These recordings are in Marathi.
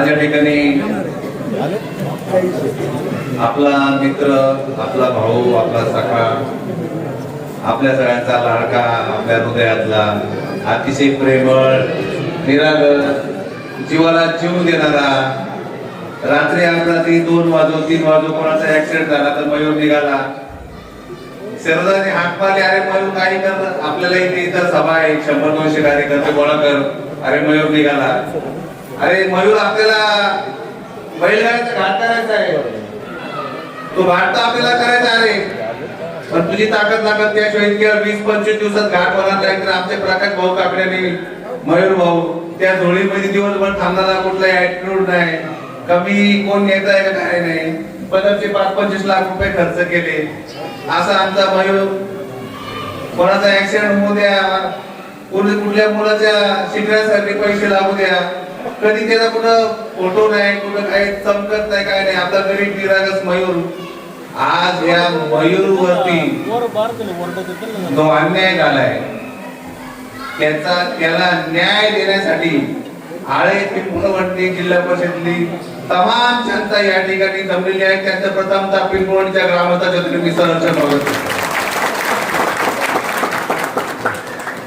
आज या ठिकाणी आपला मित्र, आपला भाऊ, आपला सखा, आपल्या सगळ्यांचा लाडका, आपल्या हृदयातला अतिशय प्रेमळ, निरागस, जीवाला जीव देणारा, रात्री अपरात्री 2 वाजो 3 वाजो कोणाचा ऍक्सिडेंट झाला तर मयूर निघाला. शरदाने हाक मारले, अरे मयूर काही कर, आपल्याला इथे इतर सभा आहे, 100-200 कार्यकर्ते गोळा कर. अरे मयूर निघाला. अरे मयूर आपल्याला बैलगाड्याचा घाट करायचा आहे, तो घाट तर आपल्याला करायचा आहे, पण तुझी ताकद लागत त्याशिवाय इतक्या 20-25 दिवसात घाट होणार नाही. तर आमचे प्रकाश भाऊ काकड्याने, मयूर भाऊ त्या धुळीमध्ये दिवसभर थांबणारा कुठलाही ऍटिट्यूड नाही, कमी कोण नेता आहे का काय नाही, पदरचे 5-25 लाख रुपये खर्च केले. असा आमचा मयूर, कोणाचा ऍक्सिडेंट होऊ द्या, कुठल्या मुलाच्या शिकण्यासाठी पैसे लागू द्या, कधी त्याचा कुठं फोटो नाही, कुठं काही चमकत नाही, काय नाही. आपला गरीब निरागस मयूर आज या मयूर वरती जो अन्याय झालाय त्याला न्याय देण्यासाठी आळे पिंपळवंडी जिल्हा परिषदेतली तमाम जनता या ठिकाणी जमलेली आहे. त्यांचं प्रथमतः पिंपळवंडीच्या ग्रामस्थांच्या वतीने मी सहर्ष स्वागत करतो.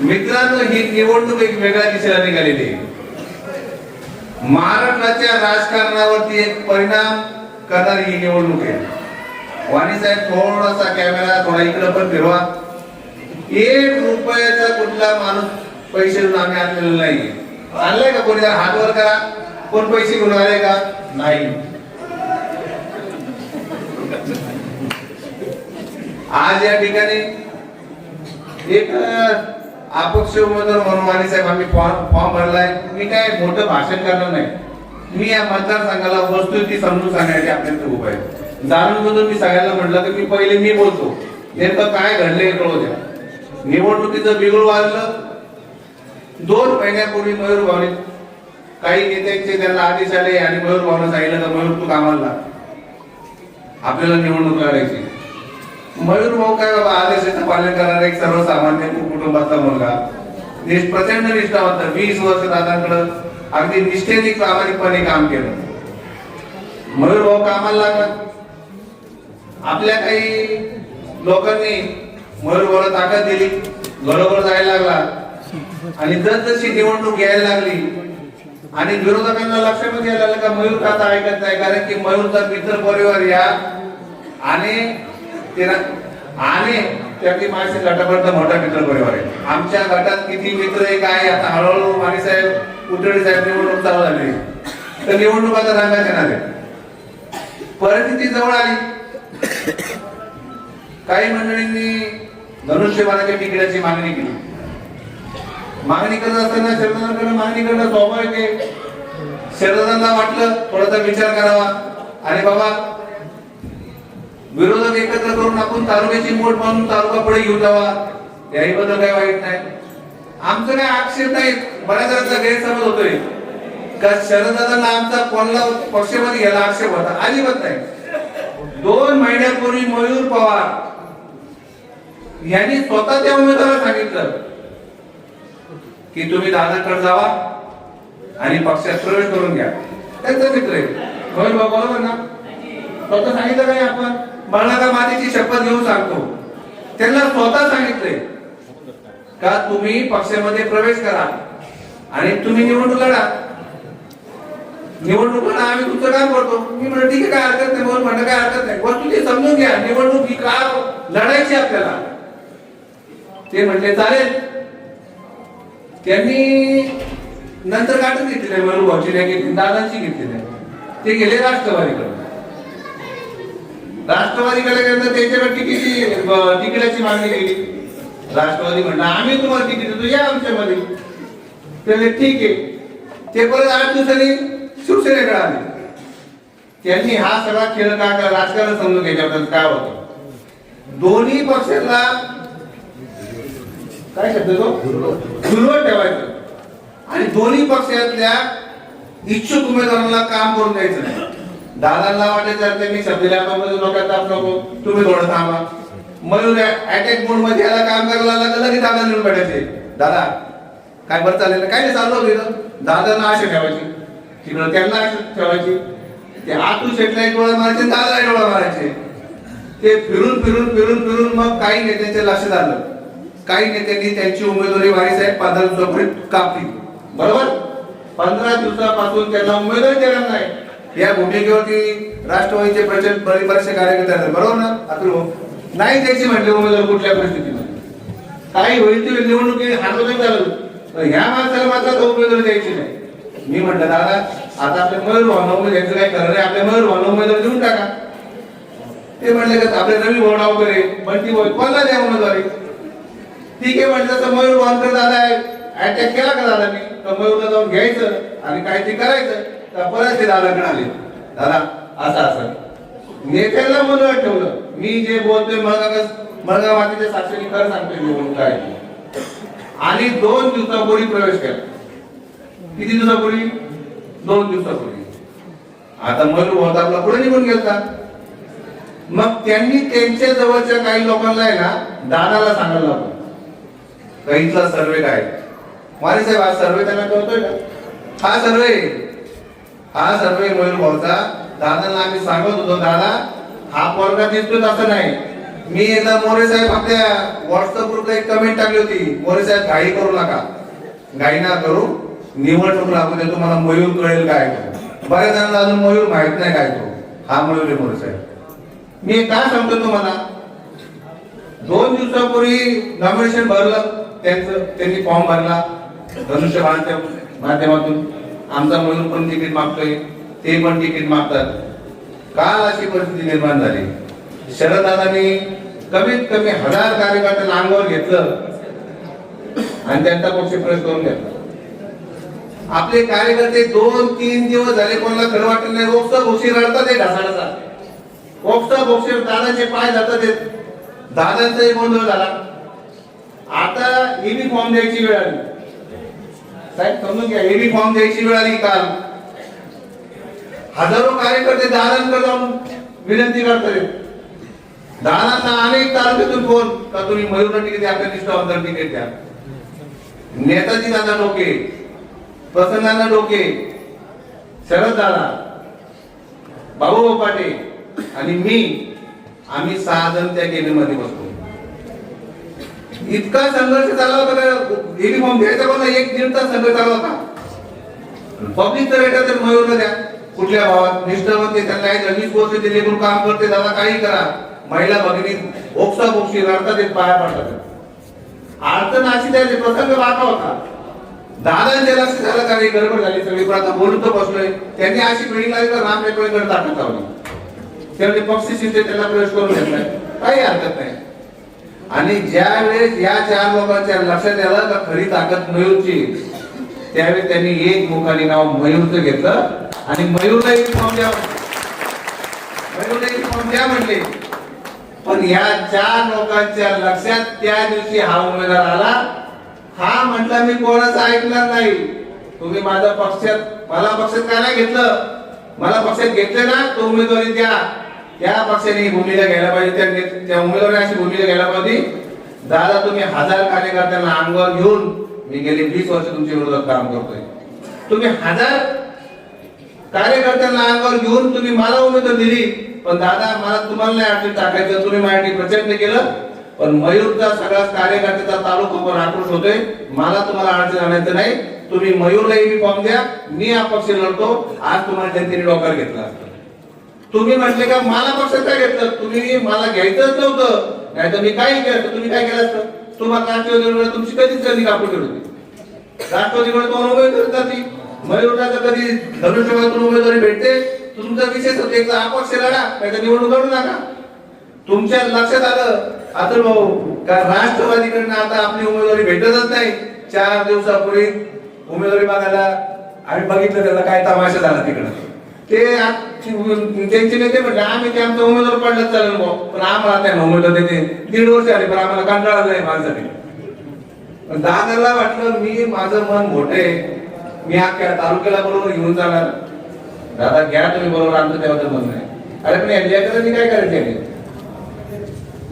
मित्रांनो, ही निवडणूक एक वेगळ्या दिशेला निघालेली आहे. महाराष्ट्राच्या राजकारणावरती एक परिणाम करणारी ही निवडणूक आहे. वाणी साहेब, थोडासा कॅमेरा थोडा इकडे पण फिरवा. 1 रुपयाचा कुठला माणूस पैसे देऊन आम्ही आणलेला नाही. आणलाय का कोणी? हात वर करा. कोण पैसे घेऊन आले का? नाही. आज या ठिकाणी एक अपक्ष उमेदवार म्हणून वाणी साहेब आम्ही फॉर्म भरलाय. मी काय मोठं भाषण करणार नाही. मी या मतदारसंघाला वस्तुस्थिती समजून सांगण्यासाठी आपल्याकडे उभा आहे. जाणून बुजून मी सगळ्यांना म्हटलं की मी बोलतो, नेमकं काय घडले कळू द्या. निवडणुकीचं बिघड वाजलं. 2 महिन्यापूर्वी मयूर भावने काही नेत्यांचे त्यांना आदेश आले आणि मयूर भावने सांगितलं तर मयूर तू कामाला लाग, आपल्याला निवडणूक लढायची. मयूर भाऊ काय बाबा आदेशाचं पालन करणारा एक सर्वसामान्य कुटुंबातला मुलगा, प्रचंड निष्ठावंत, 20 वर्ष दादांकडे अगदी निष्ठेने प्रामाणिकपणे काम केलं. मयूर भाऊ कामाला लागला. आपल्या काही लोकांनी मयूर भाऊला ताकद दिली, घरोघर जायला लागला आणि जसजशी निवडणूक घ्यायला लागली आणि विरोधकांना लक्षामध्ये यायला लागलं का मयूर का आता ऐकत नाही, कारण की मयूरचा मित्र परिवार या आणि त्यातली माझ्या गटापर्यंत मोठा मित्र परिवार आहे. आमच्या गटात किती मित्र आहे काय, आता हळूहळू माने साहेब, उतरडी साहेब निवडणूक चालू झाली तर निवडणूक आता रंगात येणार आहे. परिस्थिती जवळ आली. काही मंडळींनी धनुष्यबाणाच्या तिकिटाची मागणी केली. मागणी करत असताना शरदांकडे मागणी करणं स्वाभाविक आहे. शरदांना वाटलं थोडासा विचार करावा आणि बाबा विरोधक एकत्र करून आपण तालुक्याची मोठ म्हणून तालुका पुढे घेऊन जावा, याही बद्दल काही वाईट नाही. आमचं काही आक्षेप नाही. बऱ्याच जणांचा गैरसमज होतोय का शरदांना आमचा कोणला पक्षामध्ये घ्यायला आक्षेप होता. अजिबात नाही. 2 महिन्यापूर्वी मयूर पवार यांनी स्वतः त्या उमेदवाराला सांगितलं की तुम्ही दादाकडे जावा आणि पक्षात प्रवेश करून घ्या. त्यांचा मित्र आहे मयूर भाऊ, बरोबर ना? स्वतः सांगितलं काय? आपण बाळाका मातेची शपथ घेऊन सांगतो. त्यांना स्वतः सांगितलंय का तुम्ही पक्षामध्ये प्रवेश करा आणि तुम्ही निवडणूक लढा. निवडणूक लढा, आम्ही तुमचं काम करतो. मी म्हणलं ठीक आहे, काय हरकत नाही. बोल म्हणलं काय हरकत नाही. वस्तू ते समजून घ्या, निवडणूक ही का लढायची आपल्याला. ते म्हणले चालेल. त्यांनी नंतर गाठच घेतली नाही, मयूर भाऊची नाही घेतली, दादांची घेतली नाही. ते गेले राष्ट्रवादीकडे. राष्ट्रवादीकडे गेल्यानंतर त्यांच्याकडे तिकिटाची मागणी केली. राष्ट्रवादी म्हणलं आम्ही तुम्हाला तिकीट देतो, या आमच्यामध्ये. ते ठीक आहे. ते परत 8 दिवसांनी शिवसेनेकडे आले. त्यांनी हा सगळा खेळ काय राजकारण समजून घ्यायच्याबद्दल काय होतं. दोन्ही पक्षाला काय शब्द तो दुर्वळ ठेवायचं आणि दोन्ही पक्षातल्या इच्छुक उमेदवारांना काम करून द्यायचं नाही. दादांना वाटायचं त्यांनी शब्द डोक्यात ताप नको, तुम्ही थोडं थांबा. मयूर अटॅक मोड मध्ये याला काम करायला लागलं, लगेच दादा निवडून भेटायचे. दादा काय बरं चालेल, काय नाही चालू होतं. दादांना आशा ठेवायची. तिकडं त्यांना ठेवायची, ते आतू शेटला एक डोळा मारायचे, दादा एक डोळा मारायचे. ते फिरून फिरून फिरून फिरून मग काही नेत्यांच्या लक्षात आलं, काही नेत्यांनी त्यांची उमेदवारी वारीसाहेब 15 दिवसापर्यंत कापली. बरोबर, 15 दिवसापासून त्यांना उमेदवारी देणार नाही या भूमिकेवरती राष्ट्रवादीचे प्रचंड बरेचसे कार्यकर्ते आहेत. बरोबर ना? आता नाही द्यायची म्हटले उमेदवार कुठल्या परिस्थितीमध्ये, काही होईल ते निवडणुकी हातोहात झालं, ह्या माणसाला मात्र तो उमेदवारी द्यायची नाही. मी म्हटलं दादा आता आपल्या मयूर भावना उमेदवार काय करणार आहे, आपल्या मयूर भावना उमेदवार देऊन टाका. ते म्हणले का आपले रवी भावना वगैरे बंटी भाऊ कोणाला द्या उमेदवारी. ठीक आहे म्हटलं, तसं मयूर भावनकर दादा अटॅक केला का दादा, मी तर मयूरला जाऊन घ्यायचं आणि काहीतरी करायचं. तर परत ते दादाकडे आले, दादा असं असं नेत्यांना मनोहर ठेवलं. मी जे बोलतोय मळगाव मातीच्या साक्षीने खरं सांगतोय निवडणूक काय. आणि 2 दिवसापूर्वी प्रवेश केला. किती दिवसापूर्वी? 2 दिवसापूर्वी. आता मयूर भाऊ पुढे निघून गेलता. मग त्यांनी त्यांच्या जवळच्या काही लोकांना आहे ना दादाला सांगायला लावलं, काहीतला सर्वे काय मारे साहेब, हा सर्वे त्यांना कळतोय का? हा सर्वे मयूर भाऊचा. दादांना आम्ही सांगत होतो, दादा हा पोरगा दिसतोय असं नाही. मी एकदा मोरे साहेब आपल्या व्हॉट्सअप ग्रुपला एक कमेंट टाकली होती, मोरे साहेब घाई करू नका, घाई ना करू, निवडणूक लागू दे, तुम्हाला मयूर कळेल काय. बऱ्याच जणांना अजून मयूर माहित नाही काय तो. हा मयूर आहे मोरे साहेब. मी काय सांगतो तुम्हाला, 2 दिवसापूर्वी नॉमिनेशन भरलं त्यांचं, त्यांनी फॉर्म भरला धनुष्यबाणच्या माध्यमातून. आमचा मयूर पण तिकीट मागतोय, ते पण तिकीट मागतात. काल अशी परिस्थिती निर्माण झाली, शरददादांनी कमीत कमी 1000 कार्यकर्त्यांना अंगावर घेतलं आणि त्यांचा पक्ष प्रवेश करून घेतला. आपले कार्यकर्ते 2-3 दिवस झाले कोणाला खरं वाटत नाही, रोजचा भोशी रडतात ते ढासाळाचा, रोजचा भोशी दादाचे पाय जातात. दादांचाही गोंधळ झाला. आता एबी फॉर्म द्यायची वेळ आली. साहेब समजून घ्या, एबी फॉर्म द्यायची वेळ आली. काल हजारो कार्यकर्ते दादांकडे जाऊन विनंती करतात. दादांना अनेक तालुक्यातून फोन का तुम्ही मयूरला तिकीट द्या, आपल्या निष्ठावंतांना तिकीट द्या. नेताजी दादा डोके, प्रसन्नांना डोके, शरद दादा, बाबू पाटे आणि मी, आम्ही 6 जण त्या केंद्रामध्ये बसतो. इतका संघर्ष झाला होता, युनिफॉर्म घ्यायचा पण 1-1.5 तास संघर्ष झाला होता. पब्लिक तर रेटा तर मयूरला द्या, कुठल्या भावात निष्ठावंत त्यांना 20 वर्ष दिले म्हणून काम करते, दादा काही करा. महिला भगिनी ओक्सा बोक्षी रडतात, ते पाया पडतात. अडचण अशी त्याचे प्रसंग वाटा होता. दादांच्या लक्ष झालं काही गडबड झाली सगळी, पण आता बोलून तर बसलोय. त्यांनी अशी बिल्डिंग आली तर राम टेकडे ताकद लावली, त्यामुळे पक्षी शिस्ते त्यांना प्रवेश करून घेतलाय, काही हरकत नाही. आणि ज्या वेळेस या 4 लोकांच्या लक्षात आलं का खरी ताकद मयूरची, त्यावेळेस त्यांनी एक मुखाने नाव मयूरचं घेतलं आणि मयूरला एक फॉर्म द्या, मयूरला एक फॉर्म द्या म्हणले. पण या 4 लोकांच्या लक्षात त्या दिवशी हा उमेदवार आला. हा म्हटला मी कोणाचं ऐकणार नाही, तुम्ही माझ्या पक्षात, मला पक्षात काय नाही घेतलं, मला पक्षात घेतलं ना तो उमेदवारी द्या. त्या पक्षाने भूमिका घ्यायला पाहिजे, त्या उमेदवाराने अशी भूमिका घ्यायला पाहिजे. दादा तुम्ही 1000 कार्यकर्त्यांना अंगावर घेऊन मी गेली 20 वर्ष तुमच्या विरोधात काम करतोय. तुम्ही 1000 कार्यकर्त्यांना अंगावर घेऊन तुम्ही मला उमेदवारी दिली, पण दादा मला तुम्हाला नाही अडचण टाकायचं, तुम्ही माझ्यासाठी प्रचंड केलं. पण मयूरचा सगळा कार्यकर्त्याचा तालुका पण आक्रोश होतोय, मला तुम्हाला अडचण आणायचं नाही. तुम्ही मयूरलाही फॉर्म द्या, मी अपक्ष लढतो. आज तुम्हाला जनतेने डोक्यावर घेतला असतं. तुम्ही म्हटले का मला पक्षात काय घेतलं, तुम्ही मला घ्यायचंच नव्हतं, नाही तर मी काय केलं, तुम्ही काय केलं असतं. तुम्हाला राष्ट्रवादीकडे तुमची कधीच कधी कापून ठेवली होती. राष्ट्रवादीकडे तुम्हाला उमेदवारी जाती, मयूरला कधी धनुष्यबाणातून उमेदवारी भेटते. तुमचा विषय होता एकदा अपक्ष लढा, नाही तर निवडणूक लढू नका. तुमच्या लक्षात आलं अतुल भाऊ का राष्ट्रवादीकडनं आता आपली उमेदवारी भेटतच नाही. 4 दिवसापूर्वी उमेदवारी मागायला आम्ही बघितलं, त्याला काय तमाशा झाला तिकडं. ते त्यांचे नेते म्हटले आम्ही ते आमचा उमेदवार पडलाच चालेल भाऊ, पण आम्हाला त्यांना उमेदवार देते 1.5 वर्ष आले, पण आम्हाला कंटाळा नाही माझ्यासाठी. दादाला वाटलं मी माझं मन मोठे, मी अख्ख्या तालुक्याला बरोबर घेऊन जाणार. दादा घ्या तुम्ही बरोबर, आमचं तेव्हा तर मन नाही. अरे पण यांनी काय करायचं,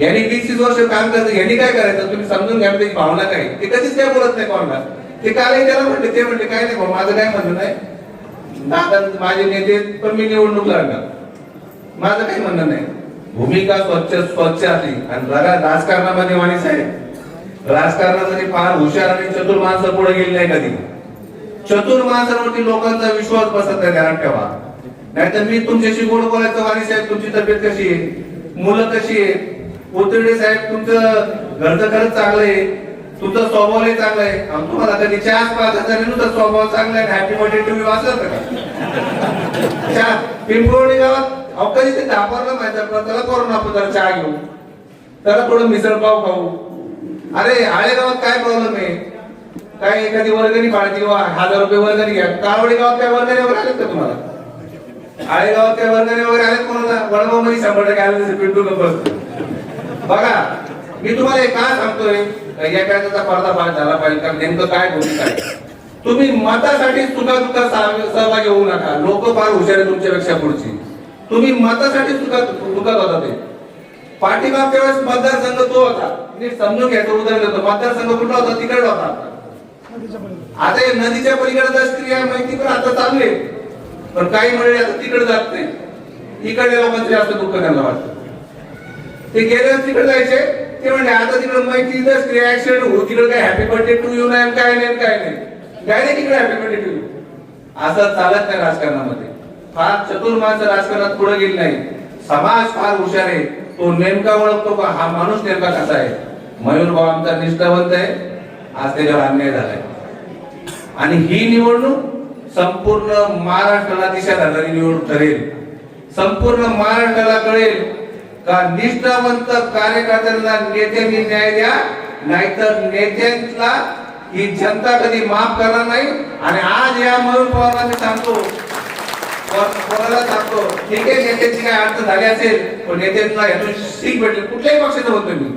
यांनी 20 वर्ष काम करत, यांनी काय करायचं तुम्ही समजून घ्या. त्याची भावना काय, ते कधीच काय बोलत नाही कोणाला. ते कालही त्याला म्हटले, ते म्हटले काय नाही भाऊ माझं काय म्हणणं नाही, दादा माझे नेते पण मी निवडणूक लढणार, माझं काही म्हणणं नाही. भूमिका स्वच्छ असली आणि राजकारणामध्ये माणूस आहे, राजकारणामध्ये फार हुशार आणि चतुर माणसं पुढे गेली नाही कधी. चतुर माणसांवरती लोकांचा विश्वास बसत नाही, ध्यानात ठेवा. नाहीतर मी तुमच्याशी गोड बोलायचं, वाणी साहेब तुमची तब्येत कशी आहे, मुलं कशी आहे, उतरडे साहेब तुमचं घरचं खरंच चांगलं आहे, तुमचा स्वभावही चांगला आहे. तुम्हाला कधी 4-5 हजारांनुसार स्वभाव चांगला आहे, हॅपी बर्थडे तुम्ही वाचत का? पिंपळवणी गावात अहो कधी ते दाखवलं माहिती आपलं, त्याला करून आपण जरा चहा घेऊ, त्याला थोडं मिसळपाव खाऊ. अरे आळे गावात काय प्रॉब्लेम आहे? काय एखादी वर्गणी काढायची किंवा 1000 रुपये वर्गणी घ्या. कावडी गावात काय वर्गणी वगैरे आलेत का तुम्हाला? आळे गावात काय वर्गणी वगैरे आलेत कोणाला? वडगाव मध्ये 100% आले, पिंटू बसतो. बघा मी तुम्हाला एक काय सांगतोय, या कायद्याचा पर्दाफाश झाला पाहिजे का नेमकं काय भूमिका आहे. तुम्ही मतासाठी चुका सहभागी होऊ नका. लोक फार हुशार आहे तुमच्यापेक्षा पुढची. तुम्ही मतासाठी चुकत होता. ते पाठीमागच्या वेळेस मतदारसंघ तो होता, मी समजून घ्यायचं उदाहरण देतो. मतदारसंघ कुठला होता? तिकडला होता. आता हे नदीच्या पलीकडे क्रिया माहिती पण आता चालू आहे, पण काही मंडळी आता तिकडे जात नाही. इकडल्या लोकांचं जास्त दुःख त्यांना वाटतं. ते गेले तिकडे जायचे, ते म्हणजे आता तिकडे माहिती क्रिया ऍक्सिडेंट हो, तिकडे काय हॅपी बर्थडे टू यू नाही, काय नाही काय नाही, डायरेक्ट तिकडे हॅपी बर्थडे टू यू. असं चालत नाही राजकारणामध्ये. फार चतुर माणसं राजकारणात पुढे गेली नाही. समाज फार हुशार आहे, तो नेमका ओळखतो का हा माणूस नेमका कसा आहे. मयूर भाऊ आमचा निष्ठावंत आहे, आज त्याच्यावर अन्याय झालाय. आणि ही निवडणूक संपूर्ण महाराष्ट्राला दिशा देणारी निवडणूक ठरेल. संपूर्ण महाराष्ट्राला कळेल का निष्ठावंत कार्यकर्त्यांना नेत्यांनी न्याय द्या, नाहीतर नेत्यांना ही जनता कधी माफ करणार नाही. आणि आज या मयूर पवारला मी सांगतो, कोणाला सांगतो, ठीक आहे नेत्यांची काय अडचण झाली असेल, पण नेत्यांना यातून सीख भेटली. कुठल्याही पक्षाचं होतो मी,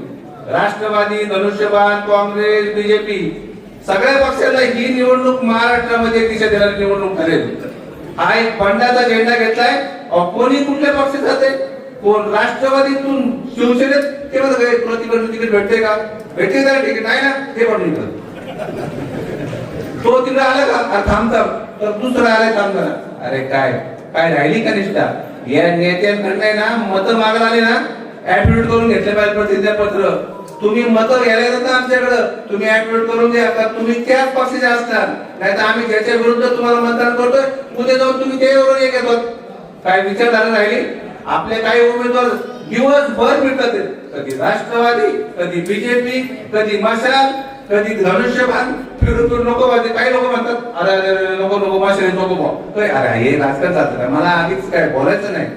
राष्ट्रवादी, धनुष्यबाण, काँग्रेस, बीजेपी, सगळ्या पक्षाला ही निवडणूक महाराष्ट्रामध्ये दिशा देणारी निवडणूक ठरेल. हा एक बंडाचा झेंडा घेतलाय. कोणी कुठल्या पक्षात जाते, कोण राष्ट्रवादीतून शिवसेनेत केव्हा प्रतिबंध तिकीट भेटते का? भेटते का तिकीट? नाही ना, ते पण तो तिकडे आला का थांबता, तर दुसरा आलाय थांबताना. अरे काय काय राहिली का निष्ठा? या नेत्यांकडे ना मतं मागायला आले ना, ऍफिडेव्हिट करून घेतले पाहिजे प्रतिज्ञापत्र. तुम्ही मतं घ्यायला येतात आमच्याकडं, तुम्ही ऍफिडेव्हिट करून द्या का तुम्ही त्याच पक्षाचे असणार, नाही तर आम्ही ज्याच्या विरुद्ध तुम्हाला मतदान करतोय उद्या जाऊन तुम्ही त्याच्यावर एक येतो. काय विचारधारा राहिली? आपले काही उमेदवार दिवसभर फिरतात, कधी राष्ट्रवादी, कधी बीजेपी, कधी मशाल, कधी धनुष्यबाण, फिरून नको पाहिजे. काही लोक म्हणतात अरे अरे नको नको माशाल नको भाऊ. अरे हे राजकारण चालतं का? मला आधीच काय बोलायचं नाही.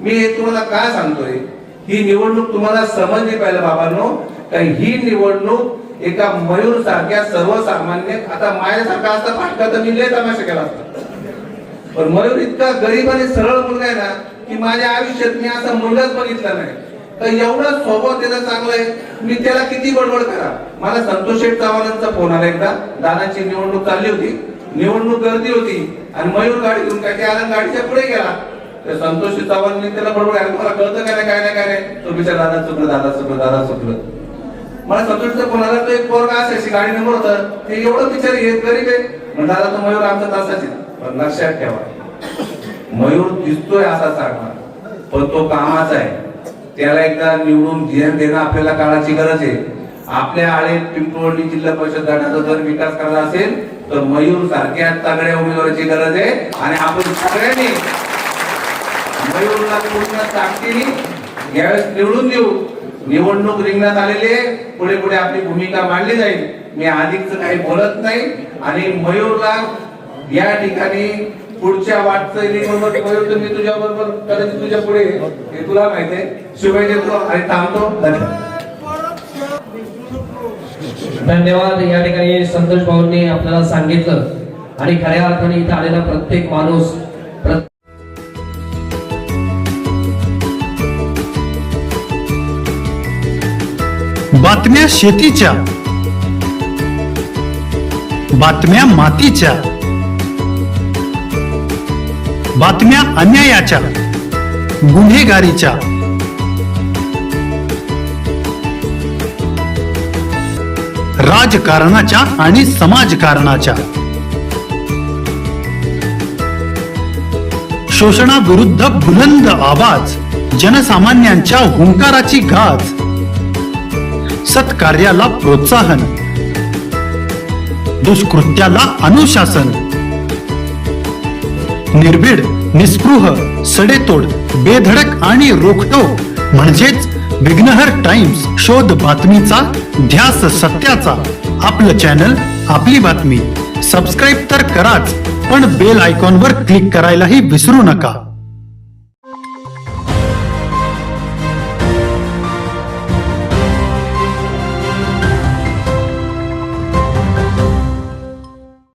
मी हे तुम्हाला काय सांगतोय, ही निवडणूक तुम्हाला समजली पाहिजे बाबांनो. ही निवडणूक एका मयूर सारख्या सर्वसामान्य, आता माझ्यासारखा असता फाटका तर मी लय तमाशा केला असता, पण मयूर इतका गरीब आणि सरळ मुलगा आहे ना की माझ्या आयुष्यात मी असा मुलगाच बघितला नाही. तर एवढा स्वभाव त्याचा चांगला आहे, मी त्याला किती बडबड करा. मला संतोष शेठ चव्हाणांचा फोन आला एकदा, दादाची निवडणूक चालली होती, निवडणूक गर्दी होती आणि मयूर गाडी घेऊन काय आला, गाडीच्या पुढे गेला. तर संतोष चव्हाणांनी त्याला बडबड, तुम्हाला कळतं काय नाही काय नाही काय नाही, तो बिचार दादा चुकलं दादा चुकलं दादा चुकलं. मला संतोषचा फोन आला, तो एक पोरगा असायची गाडी नंबर होता, ते एवढं बिचार येत गरीब आहे. म्हणजे दादा तो मयूर आमचा तासाची. पण लक्षात ठेवा, मयूर दिसतोय असा चांगला, पण तो कामाचा आहे. त्याला एकदा निवडून देणं आपल्याला काळाची गरज आहे. आपल्या आळे पिंपळवंडी जिल्हा परिषद गटाचा जर विकास करायचा असेल तर मयूर सारख्या तगड्या उमेदवाराची गरज आहे. आणि आपण सगळ्यांनी मयूरला पूर्ण ताकदीने यावेळेस निवडून देऊ. निवडणूक रिंगणात आलेली आहे, पुढे पुढे आपली भूमिका मांडली जाईल. मी अधिकच काही बोलत नाही. आणि मयूरला या ठिकाणी पुढच्या वाटचालीबरोबर मयूर, मी तुझ्या बरोबर कदाचित तुझ्या पुढे हे तुला माहिती आहे, शुभेच्छा देतो आणि थांबतो. धन्यवाद. या ठिकाणी संतोष भाऊंनी आपल्याला सांगितलं आणि खऱ्या अर्थाने इथे आलेला प्रत्येक माणूस बातम्या शेतीच्या, बातम्या मातीच्या, बातम्या अन्यायाच्या, गुन्हेगारीच्या, राजकारणाच्या आणि समाजकारणाच्या, शोषणाविरुद्ध बुलंद आवाज, जनसामान्यांच्या हुंकाराची गाज, सत्कार्याला प्रोत्साहन, दुष्कृत्याला अनुशासन, निर्भीड, निस्पृह, सडेतोड, बेधडक आणि रोखठोक म्हणजेच विघ्नहर टाइम्स. शोध बातमीचा, ध्यास सत्याचा. आपलं चॅनल, आपली बातमी. सबस्क्राईब तर कराच, पण बेल आयकॉनवर क्लिक करायलाही विसरू नका.